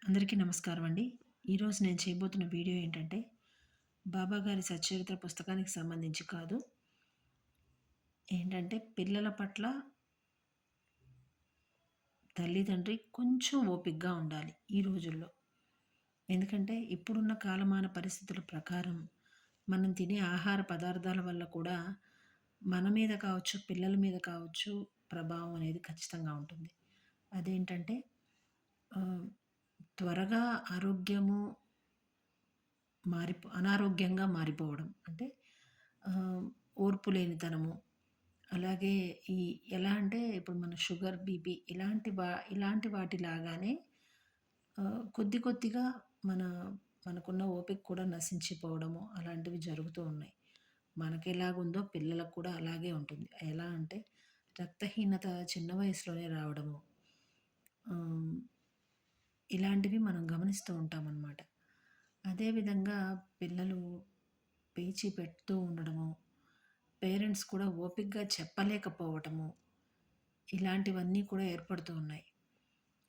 అందరికీ నమస్కారం అండి. ఈరోజు నేను చేయబోతున్న వీడియో ఏంటంటే, బాబాగారి సచ్చరిత్ర పుస్తకానికి సంబంధించి కాదు. ఏంటంటే, పిల్లల పట్ల తల్లిదండ్రి కొంచెం ఓపికగా ఉండాలి ఈ రోజుల్లో. ఎందుకంటే, ఇప్పుడున్న కాలమాన పరిస్థితుల ప్రకారం మనం తినే ఆహార పదార్థాల వల్ల కూడా మన మీద కావచ్చు, పిల్లల మీద కావచ్చు ప్రభావం అనేది ఖచ్చితంగా ఉంటుంది. అదేంటంటే ఆహ్, త్వరగా ఆరోగ్యము అనారోగ్యంగా మారిపోవడం. అంటే ఆహ్, ఓర్పు లేనితనము. అలాగే ఈ ఎలా అంటే ఇప్పుడు మన షుగర్, బీపీ ఇలాంటి వాటిలాగానే కొద్ది కొద్దిగా మన మనకున్న ఓపిక కూడా నశించిపోవడము అలాంటివి జరుగుతూ ఉన్నాయి. మనకెలాగుందో పిల్లలకు కూడా అలాగే ఉంటుంది. ఎలా అంటే రక్తహీనత చిన్న వయసులోనే రావడము. ఆహ్, ఇలాంటివి మనం గమనిస్తూ ఉంటామనమాట. అదేవిధంగా పిల్లలు పేచీ పెడుతూ ఉండడము, పేరెంట్స్ కూడా ఓపికగా చెప్పలేకపోవటము, ఇలాంటివన్నీ కూడా ఏర్పడుతూ ఉన్నాయి.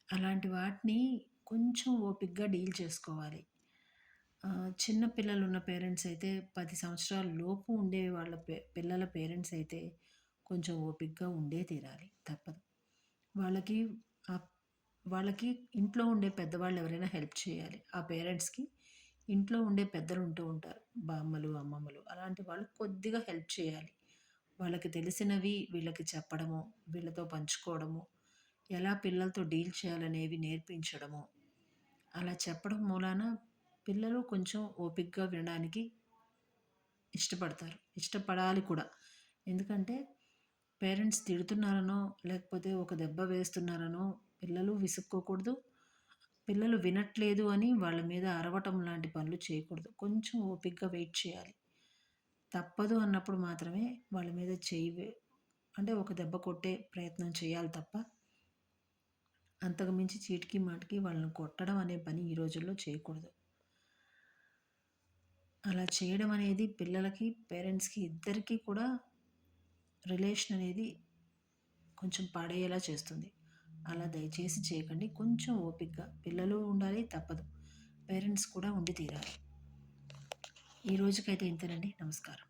అలాంటి వాటిని కొంచెం ఓపికగా డీల్ చేసుకోవాలి. చిన్న పిల్లలున్న పేరెంట్స్ అయితే 10 సంవత్సరాల లోపు ఉండే వాళ్ళ పిల్లల పేరెంట్స్ అయితే కొంచెం ఓపికగా ఉండే తీరాలి. తప్పదు. వాళ్ళకి ఆహ్, వాళ్ళకి ఇంట్లో ఉండే పెద్దవాళ్ళు ఎవరైనా హెల్ప్ చేయాలి. ఆ పేరెంట్స్‌కి ఇంట్లో ఉండే పెద్దలు ఉంటూ ఉంటారు. బామ్మలు, అమ్మమ్మలు అలాంటి వాళ్ళు కొద్దిగా హెల్ప్ చేయాలి. వాళ్ళకి తెలిసినవి వీళ్ళకి చెప్పడము, వీళ్ళతో పంచుకోవడము, ఎలా పిల్లలతో డీల్ చేయాలనేవి నేర్పించడము. అలా చెప్పడం మూలాన పిల్లలు కొంచెం ఓపికగా వినడానికి ఇష్టపడతారు. ఇష్టపడాలి కూడా. ఎందుకంటే పేరెంట్స్ తిడుతున్నారనో, లేకపోతే ఒక దెబ్బ వేస్తున్నారనో పిల్లలు విసుక్కోకూడదు. పిల్లలు వినట్లేదు అని వాళ్ళ మీద అరవటం లాంటి పనులు చేయకూడదు. కొంచెం ఓపికగా వెయిట్ చేయాలి. తప్పదు అన్నప్పుడు మాత్రమే వాళ్ళ మీద అంటే ఒక దెబ్బ కొట్టే ప్రయత్నం చేయాలి తప్ప, అంతకు మించి చీటికి మాటికి వాళ్ళని కొట్టడం అనే పని ఈ రోజుల్లో చేయకూడదు. అలా చేయడం అనేది పిల్లలకి, పేరెంట్స్‌కి ఇద్దరికీ కూడా రిలేషన్ అనేది కొంచెం పాడయ్యేలా చేస్తుంది. అలా దయచేసి చేయకండి. కొంచెం ఓపికగా పిల్లలు ఉండాలి తప్పదు. పేరెంట్స్ కూడా ఉండి తీరాలి. ఈ రోజుకైతే ఇంతేనండి. నమస్కారం.